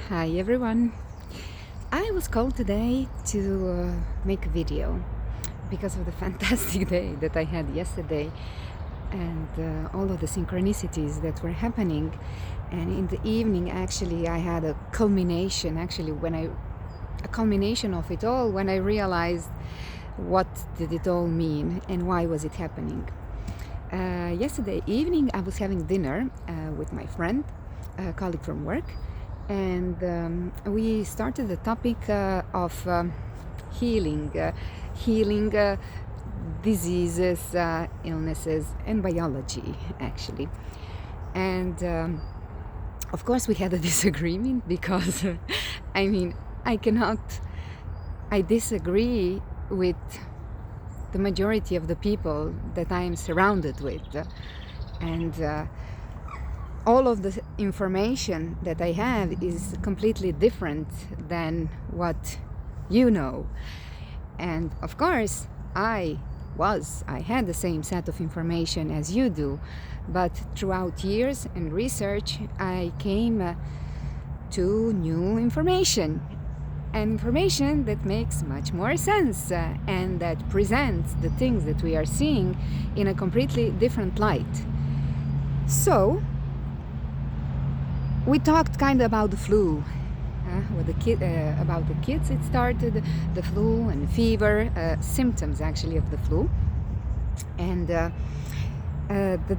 Hi everyone. I was called today to make a video because of the fantastic day that I had yesterday and all of the synchronicities that were happening. And in the evening, actually, I had a culmination. A culmination of it all when I realized what did it all mean and why was it happening. Yesterday evening, I was having dinner with my friend, a colleague from work. And we started the topic of healing diseases, illnesses, and biology, actually. And of course, we had a disagreement because, I disagree with the majority of the people that I am surrounded with. And all of the information that I have is completely different than what you know. And of course, I had the same set of information as you do, but throughout years and research, I came to new information. And information that makes much more sense and that presents the things that we are seeing in a completely different light. So, we talked kind of about the flu, about the kids. It started the flu and fever, symptoms actually of the flu, and the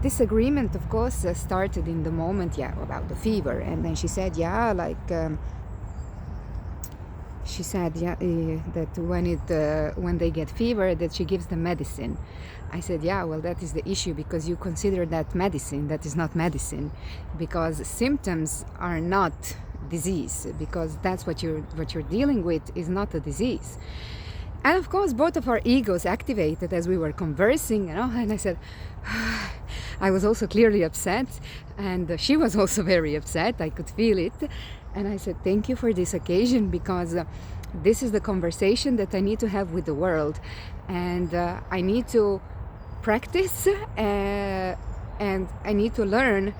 disagreement, of course, started in the moment, about the fever. And then she said, that when they get fever, that she gives them medicine. I said, well, that is the issue, because you consider that medicine. That is not medicine, because symptoms are not disease, because that's what you're dealing with is not a disease. And of course, both of our egos activated as we were conversing, and I said, I was also clearly upset, and she was also very upset. I could feel it. And I said, thank you for this occasion, because this is the conversation that I need to have with the world. And I need to practice and I need to learn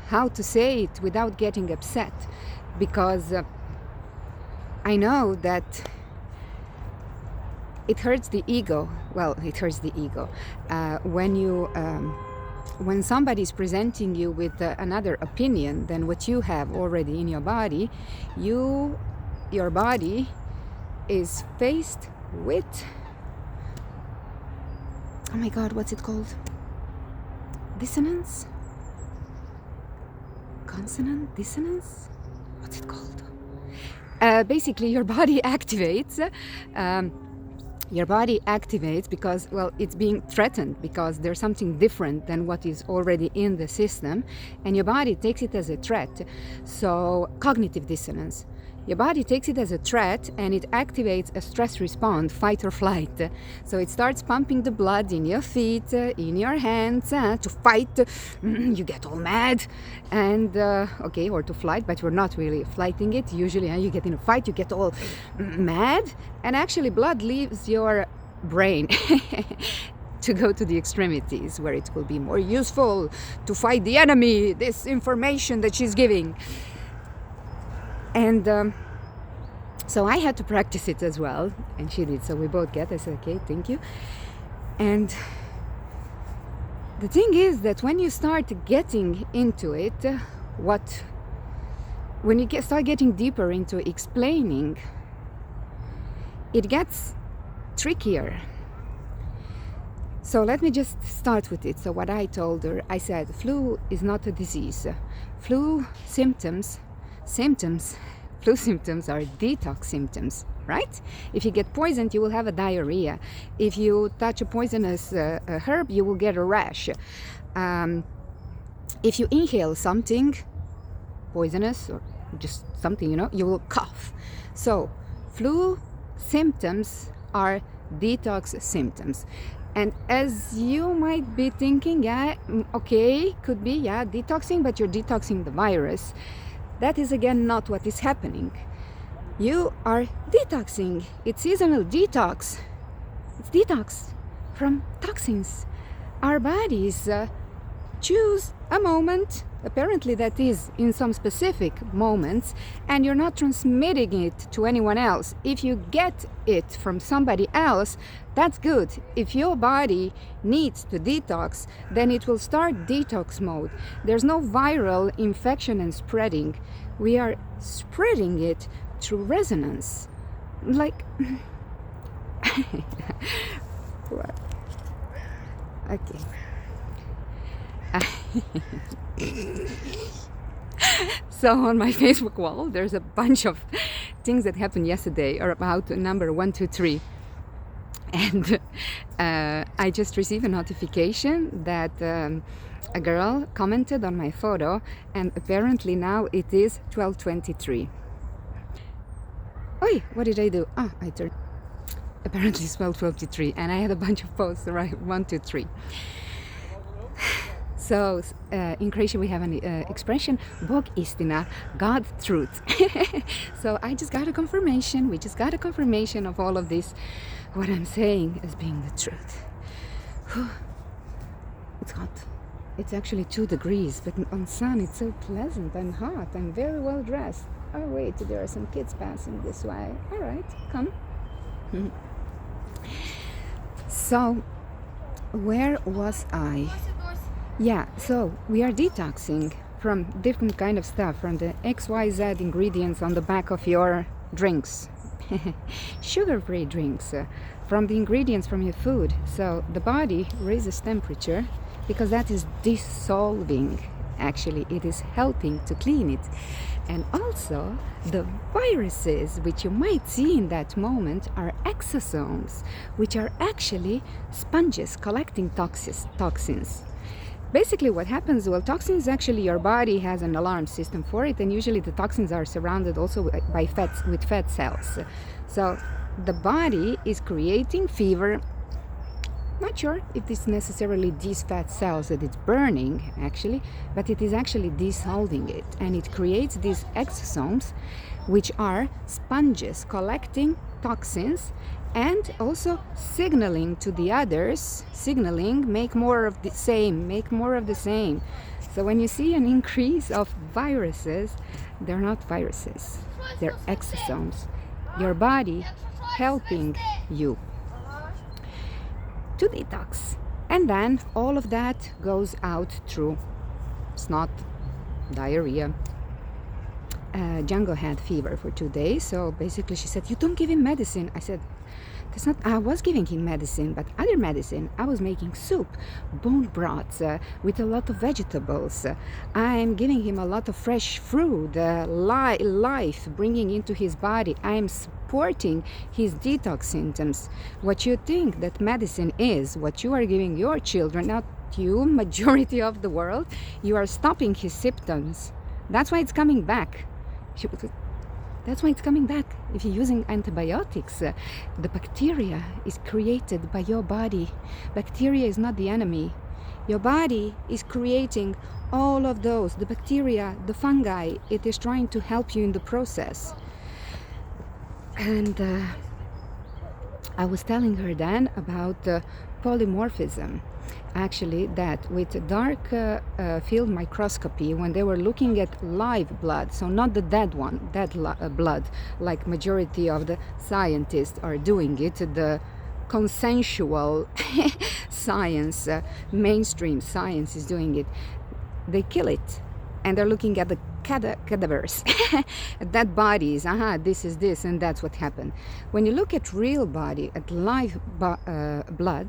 how to say it without getting upset, because I know that it hurts the ego. Well, it hurts the ego when somebody is presenting you with another opinion than what you have already in your body. Your body is faced with, oh my God, what's it called? Dissonance? Consonant? Dissonance? What's it called? Basically, your body activates. Your body activates because, it's being threatened, because there's something different than what is already in the system, and your body takes it as a threat. So, cognitive dissonance. Your body takes it as a threat and it activates a stress response, fight or flight. So it starts pumping the blood in your feet, in your hands, to fight. You get all mad, and or to flight, but you're not really fighting it. Usually, you get in a fight, you get all mad, and actually blood leaves your brain to go to the extremities, where it will be more useful to fight the enemy, this information that she's giving. And so I had to practice it as well, and she did. So we both I said, okay, thank you. And the thing is that when you start getting into it, when you start getting deeper into explaining, it gets trickier. So let me just start with it. So what I told her, I said, flu is not a disease. Flu symptoms are detox symptoms, right? If you get poisoned, you will have a diarrhea. If you touch a poisonous herb, you will get a rash. If you inhale something poisonous or just something, you will cough. So flu symptoms are detox symptoms. And as you might be thinking, could be, detoxing, but you're detoxing the virus. That is again not what is happening. You are detoxing. It's seasonal detox. It's detox from toxins. Our bodies choose a moment Apparently that is in some specific moments, and you're not transmitting it to anyone else. If you get it from somebody else, that's good. If your body needs to detox, then it will start detox mode. There's no viral infection and spreading. We are spreading it through resonance. Like what? Okay. So on my Facebook wall there's a bunch of things that happened yesterday or about number 1, 2, 3, and I just received a notification that a girl commented on my photo, and apparently now it is 12:23. Oi, what did I do? I turned. Apparently it's 12:23, and I had a bunch of posts, right? 1, 2, 3. So in Croatian we have an expression, Bog istina, God truth. So I just got a confirmation, we just got a confirmation of all of this, what I'm saying as being the truth. It's hot. It's actually 2 degrees, but on sun it's so pleasant and hot. I'm very well dressed. Oh wait, there are some kids passing this way. All right, come. So, where was I? Yeah, so we are detoxing from different kind of stuff, from the XYZ ingredients on the back of your drinks, sugar-free drinks, from the ingredients from your food. So the body raises temperature because that is dissolving. Actually, it is helping to clean it. And also, the viruses which you might see in that moment are exosomes, which are actually sponges collecting toxins. Basically what happens, well, toxins, actually your body has an alarm system for it, and usually the toxins are surrounded also by fat cells. So the body is creating fever. Not sure if it's necessarily these fat cells that it's burning actually, but it is actually dissolving it, and it creates these exosomes, which are sponges collecting toxins and also signaling to the others, make more of the same, make more of the same. So when you see an increase of viruses, they're not viruses, they're exosomes. Your body helping you to detox. And then all of that goes out through snot, diarrhea. Django had fever for 2 days, so basically she said, you don't give him medicine. I said, that's not, I was giving him medicine, but other medicine. I was making soup, bone broth with a lot of vegetables. I'm giving him a lot of fresh fruit, life bringing into his body. I'm supporting his detox symptoms. What you think that medicine is, what you are giving your children, not you, majority of the world, you are stopping his symptoms. That's why it's coming back. That's why it's coming back. If you're using antibiotics, the bacteria is created by your body. Bacteria is not the enemy. Your body is creating all of those. The bacteria, the fungi, it is trying to help you in the process. And I was telling her then about polymorphism. Actually, that with dark field microscopy, when they were looking at live blood, so not the dead one, blood, like majority of the scientists are doing it, the consensual science, mainstream science is doing it, they kill it, and they're looking at the cadavers, dead bodies. This is this, and that's what happened. When you look at real body, at live blood,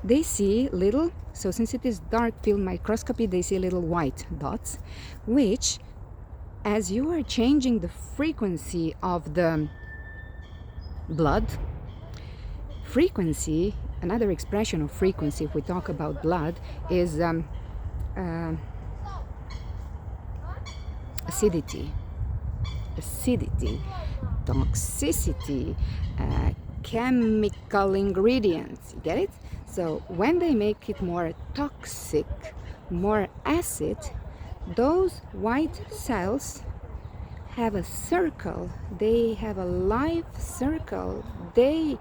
they see little, so since it is dark field microscopy, they see little white dots, which, as you are changing the frequency of the blood, frequency, another expression of frequency, if we talk about blood, is acidity, toxicity, chemical ingredients. You get it? So when they make it more toxic, more acid, those white cells have a circle. They have a life circle. They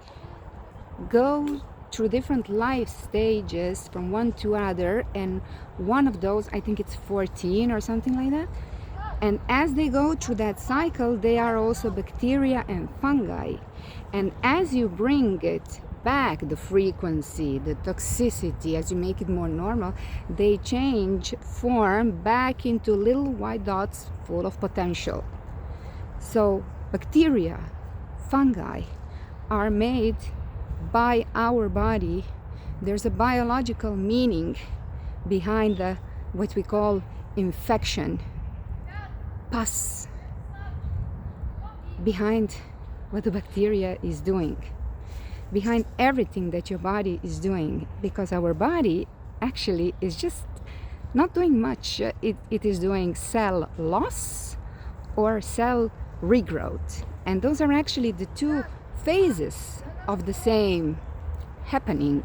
go through different life stages from one to other, and one of those, I think it's 14 or something like that. And as they go through that cycle, they are also bacteria and fungi. And as you bring it back, the frequency, the toxicity, as you make it more normal, they change form back into little white dots full of potential. So bacteria, fungi are made by our body. There's a biological meaning behind what we call infection, pus, behind what the bacteria is doing, behind everything that your body is doing, because our body actually is just not doing much. It is doing cell loss or cell regrowth, and those are actually the two phases of the same happening.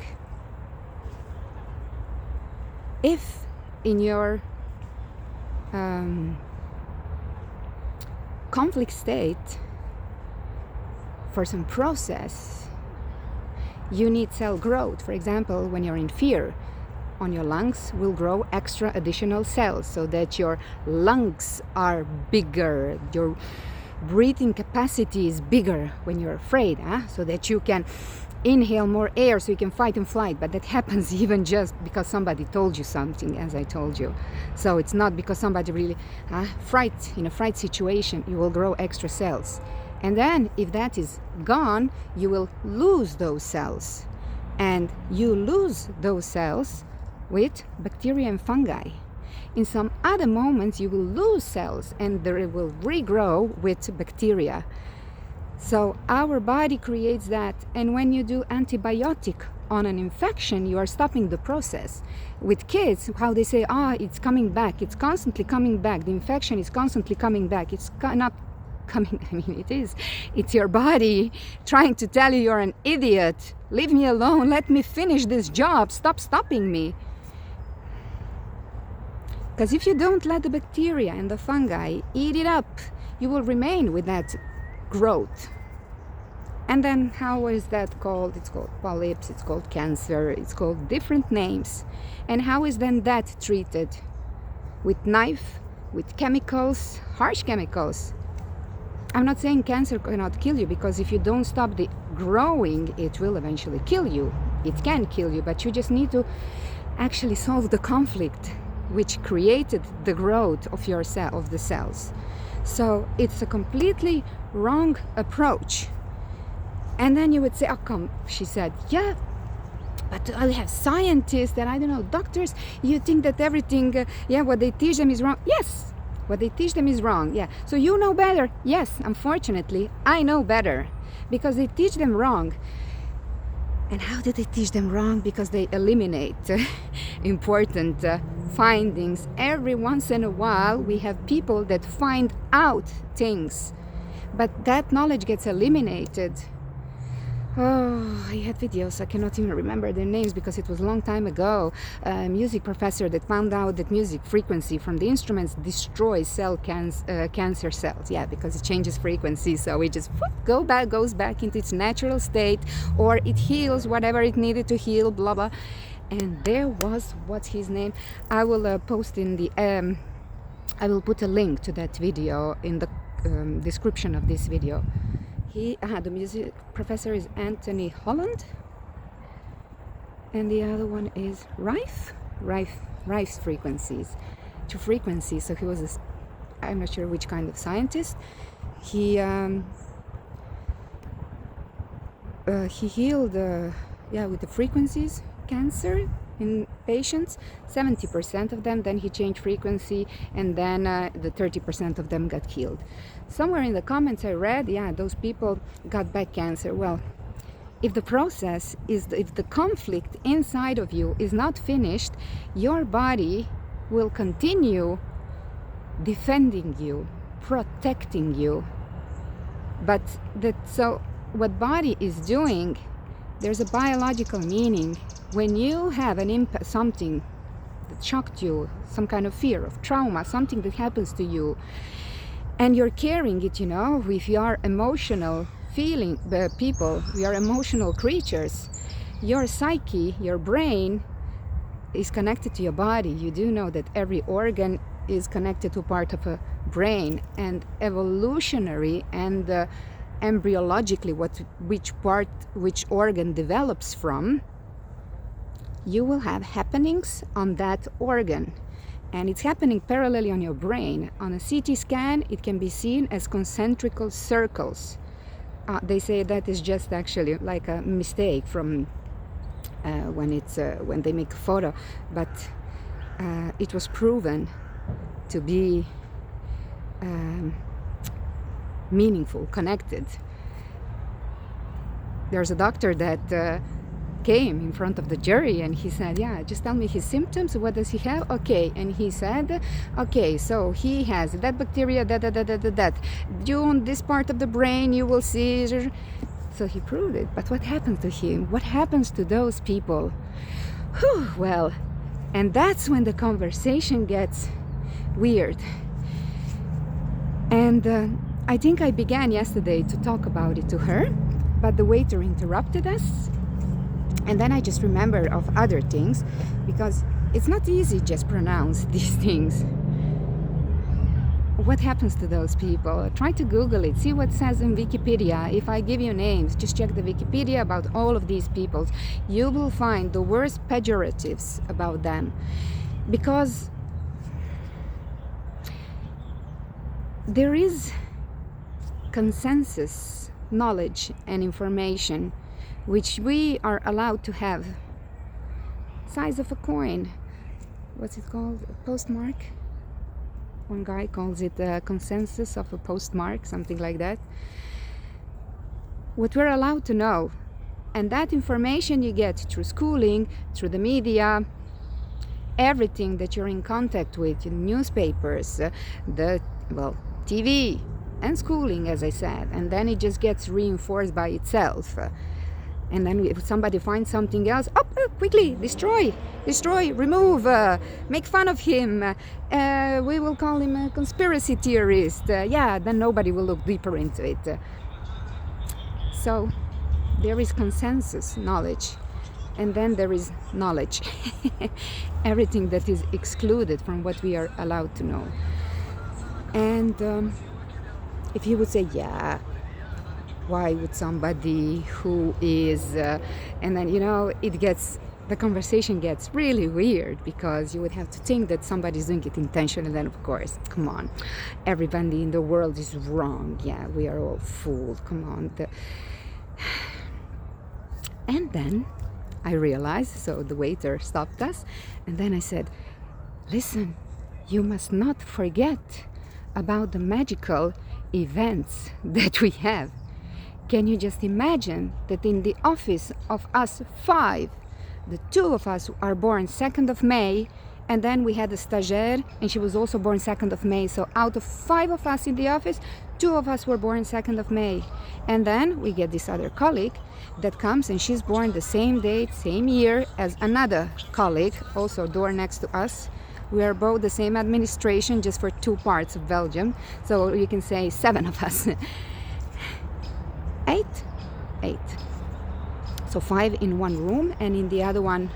If in your conflict state, for some process, you need cell growth. For example, when you're in fear, on your lungs will grow extra additional cells so that your lungs are bigger, your breathing capacity is bigger when you're afraid, so that you can inhale more air so you can fight and flight. But that happens even just because somebody told you something, as I told you. So it's not because somebody really in a fright situation, you will grow extra cells. And then if that is gone, you will lose those cells. And you lose those cells with bacteria and fungi. In some other moments, you will lose cells and they will regrow with bacteria. So our body creates that. And when you do antibiotic on an infection, you are stopping the process. With kids, how they say, it's coming back. It's constantly coming back. The infection is constantly coming back. It's not coming, it is. It's your body trying to tell you you're an idiot. Leave me alone. Let me finish this job. Stop stopping me. Because if you don't let the bacteria and the fungi eat it up, you will remain with that growth. And then how is that called? It's called polyps, it's called cancer, it's called different names. And how is then that treated? With knife, with chemicals, harsh chemicals. I'm not saying cancer cannot kill you, because if you don't stop the growing, it will eventually kill you. It can kill you, but you just need to actually solve the conflict which created the growth of your of the cells. So it's a completely wrong approach. And then you would say, she said, yeah, but I have scientists and I don't know, doctors, you think that everything, what they teach them is wrong. Yes, what they teach them is wrong. Yeah, so you know better. Yes, unfortunately, I know better, because they teach them wrong. And how did they teach them wrong? Because they eliminate important findings. Every once in a while, we have people that find out things, but that knowledge gets eliminated. I had videos, I cannot even remember their names because it was a long time ago. A music professor that found out that music frequency from the instruments destroys cancer cells. Yeah, because it changes frequency, so it just goes back into its natural state, or it heals whatever it needed to heal, blah blah. And there was, what's his name? I will post in the I will put a link to that video in the description of this video. The music professor is Anthony Holland, and the other one is Rife's frequencies, 2 frequencies. So he was I'm not sure which kind of scientist. He healed with the frequencies cancer in patients, 70% of them. Then he changed frequency, and then the 30% of them got healed. Somewhere in the comments I read, those people got back cancer. Well, if the process is, if the conflict inside of you is not finished, your body will continue defending you, protecting you. But so what body is doing, there's a biological meaning. When you have an impact, something that shocked you, some kind of fear of trauma, something that happens to you, and you're carrying it, if you are emotional people, we are emotional creatures, your psyche, your brain, is connected to your body. You do know that every organ is connected to part of a brain, and evolutionary and embryologically which organ develops from, you will have happenings on that organ, and it's happening parallelly on your brain. On a CT scan, it can be seen as concentrical circles. They say that is just actually like a mistake from when they make a photo, but it was proven to be meaningful, connected. There's a doctor that came in front of the jury, and he said, yeah, just tell me his symptoms, what does he have? Okay. And he said, okay, so he has that bacteria, that you on this part of the brain you will see. So he proved it. But what happens to him? What happens to those people? Whew, well, and that's when the conversation gets weird. And I think I began yesterday to talk about it to her, but the waiter interrupted us. And then I just remember of other things, because it's not easy just pronounce these things. What happens to those people? Try to Google it, see what it says in Wikipedia. If I give you names, just check the Wikipedia about all of these people. You will find the worst pejoratives about them, because there is consensus knowledge and information which we are allowed to have. Size of a coin. What's it called? A postmark? One guy calls it a consensus of a postmark, something like that. What we're allowed to know. And that information you get through schooling, through the media, everything that you're in contact with, in newspapers, TV, and schooling, as I said. And then it just gets reinforced by itself. And then if somebody finds something else, quickly, destroy, remove, make fun of him. We will call him a conspiracy theorist. Then nobody will look deeper into it. So there is consensus knowledge, and then there is knowledge. Everything that is excluded from what we are allowed to know. And if you would say, yeah, why would somebody who is, and then, the conversation gets really weird, because you would have to think that somebody's doing it intentionally, and then of course, come on, everybody in the world is wrong. Yeah, we are all fooled, come on. And then I realized, so the waiter stopped us, and then I said, listen, you must not forget about the magical events that we have. Can you just imagine that in the office of us 5, the 2 of us are born 2nd of May, and then we had a stagiaire, and she was also born 2nd of May. So out of 5 of us in the office, 2 of us were born 2nd of May. And then we get this other colleague that comes, and she's born the same date, same year as another colleague, also door next to us. We are both the same administration, just for 2 parts of Belgium. So you can say 7 of us. 8. So 5 in one room, and in the other one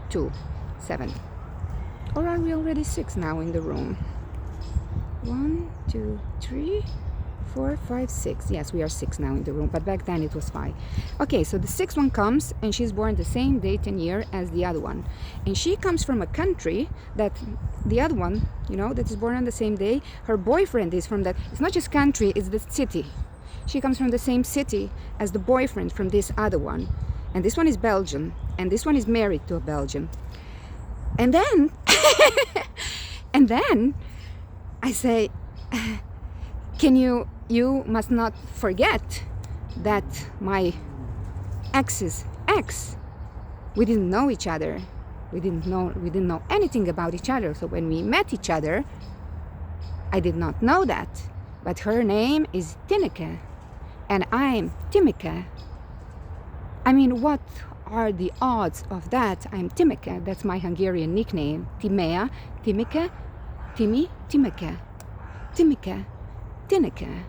2, 7. Or are we already 6 now in the room? 1, 2, 3, 4, 5, 6. Yes, we are 6 now in the room, but back then it was 5. Okay, so the 6th one comes, and she's born the same date and year as the other one. And she comes from a country that the other one, that is born on the same day, her boyfriend is from that. It's not just country, it's the city. She comes from the same city as the boyfriend from this other one. And this one is Belgian, and this one is married to a Belgian. And then, I say, you must not forget that my ex's ex, we didn't know each other. We didn't know anything about each other. So when we met each other, I did not know that. But her name is Tineke, and I'm Timeke. I mean, what are the odds of that? I'm Timeke. That's my Hungarian nickname. Timea, Timeke, Timi, Timeke. Timeke, Tineke.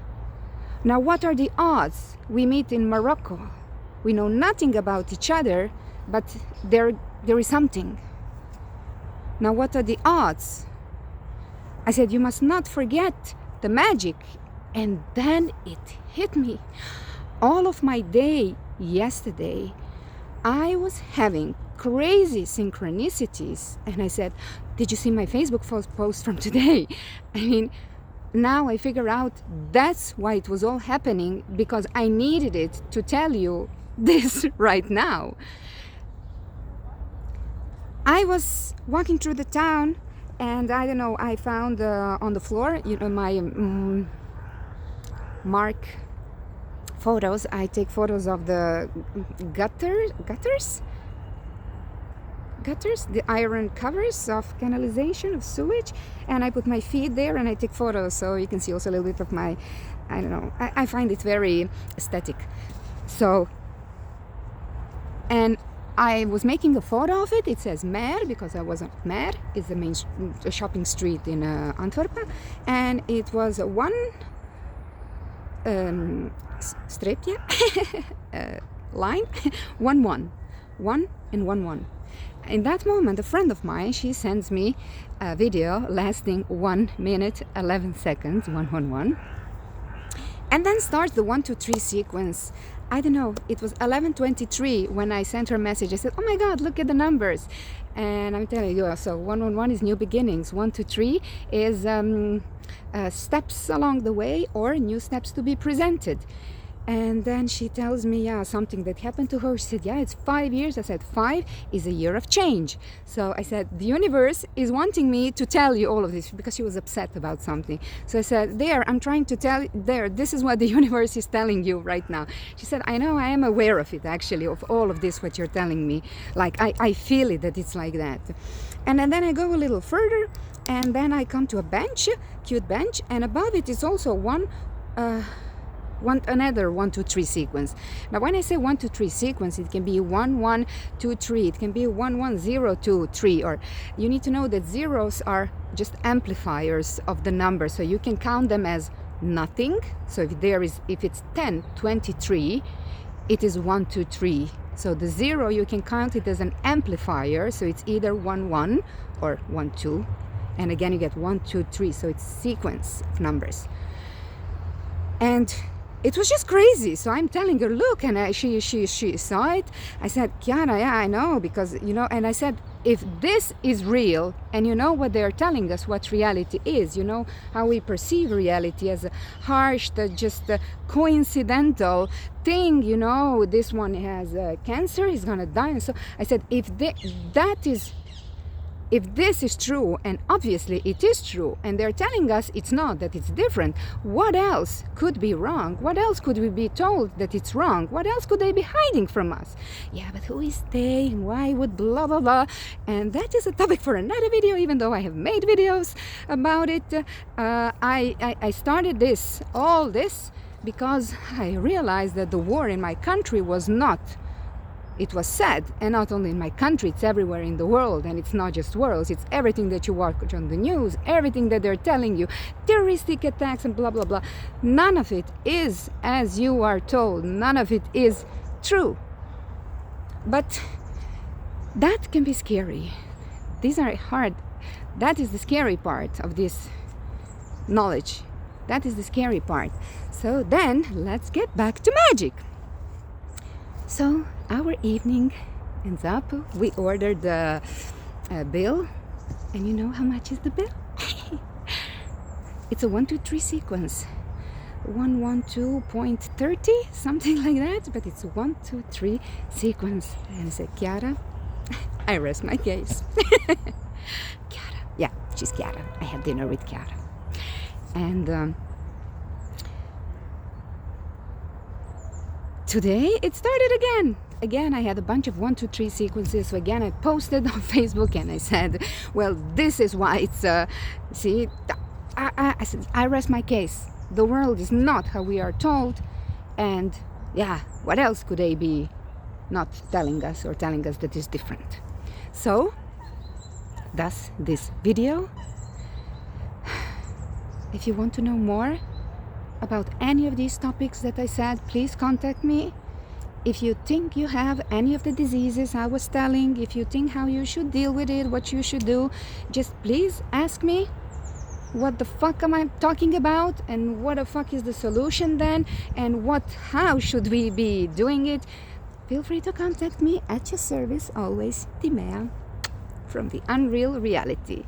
Now, what are the odds we meet in Morocco? We know nothing about each other, but there is something. Now, what are the odds? I said, you must not forget the magic. And then it hit me. All of my day yesterday, I was having crazy synchronicities. And I said, did you see my Facebook post from today? I mean, now I figure out that's why it was all happening, because I needed it to tell you this right now. I was walking through the town, and I don't know, I found on the floor, my mark photos. I take photos of the gutters, the iron covers of canalization, of sewage, and I put my feet there and I take photos, so you can see also a little bit of my, I don't know, I find it very aesthetic. So, and I was making a photo of it. It says Mer, because I was on Mer. It's the main shopping street in Antwerp, and it was one streepje line, 1 and 1. In that moment, a friend of mine, she sends me a video lasting 1 minute 11 seconds, 111, and then starts the 1, 2, 3 sequence. I don't know, it was 11:23 when I sent her a message. I said, oh my God, look at the numbers. And I'm telling you, so 111 is new beginnings, 1, 2, 3 is steps along the way, or new steps to be presented. And then she tells me, yeah, something that happened to her. She said, yeah, it's 5 years. I said, 5 is a year of change. So I said, the universe is wanting me to tell you all of this, because she was upset about something. So I said, I'm trying to tell this is what the universe is telling you right now. She said, I know, I am aware of it, actually, of all of this, what you're telling me. Like, I feel it, that it's like that. And then I go a little further, and then I come to a bench, cute bench, and above it is also another 1, 2, 3 sequence. Now, when I say 1, 2, 3 sequence, it can be 1, 1, 2, 3. It can be 1, 1, 0, 2, 3. Or you need to know that zeros are just amplifiers of the number, so you can count them as nothing. So if it's 10, 23, it is 1, 2, 3. So the 0, you can count it as an amplifier, so it's either 1, 1 or 1, 2. And again, you get 1, 2, 3. So it's sequence of numbers. And it was just crazy. So I'm telling her, look, and she saw it. I said, Chiara, yeah, I know, because, and I said, if this is real, and you know what they're telling us, what reality is, how we perceive reality as a harsh, just a coincidental thing, this one has cancer, he's gonna die. And so I said, if this is true, and obviously it is true, and they're telling us it's not, that it's different, what else could be wrong? What else could we be told that it's wrong? What else could they be hiding from us? Yeah, but who is they, and why would blah, blah, blah? And that is a topic for another video, even though I have made videos about it. I started all this, because I realized that the war in my country was not, it was sad, and not only in my country, it's everywhere in the world, and it's not just worlds, it's everything that you watch on the news, everything that they're telling you, terroristic attacks and blah, blah, blah. None of it is as you are told, none of it is true. But that can be scary. These are hard. That is the scary part of this knowledge. That is the scary part. So then, let's get back to magic. So our evening ends up, we ordered the bill, and you know how much is the bill? It's a 1, 2, 3 sequence, 112.30, something like that, but it's 1, 2, 3 sequence. And I said, Chiara, I rest my case. Chiara, yeah, she's Chiara. I had dinner with Chiara, and today it started again. Again, I had a bunch of 1, 2, 3 sequences. So again, I posted on Facebook, and I said, well, this is why it's, see, I said, I rest my case. The world is not how we are told. And yeah, what else could they be not telling us, or telling us that is different? So, thus this video. If you want to know more about any of these topics that I said, please contact me. If you think you have any of the diseases I was telling, if you think how you should deal with it, what you should do, just please ask me what the fuck am I talking about, and what the fuck is the solution then, and how should we be doing it. Feel free to contact me at your service, always, Timea, from the Unreal Reality.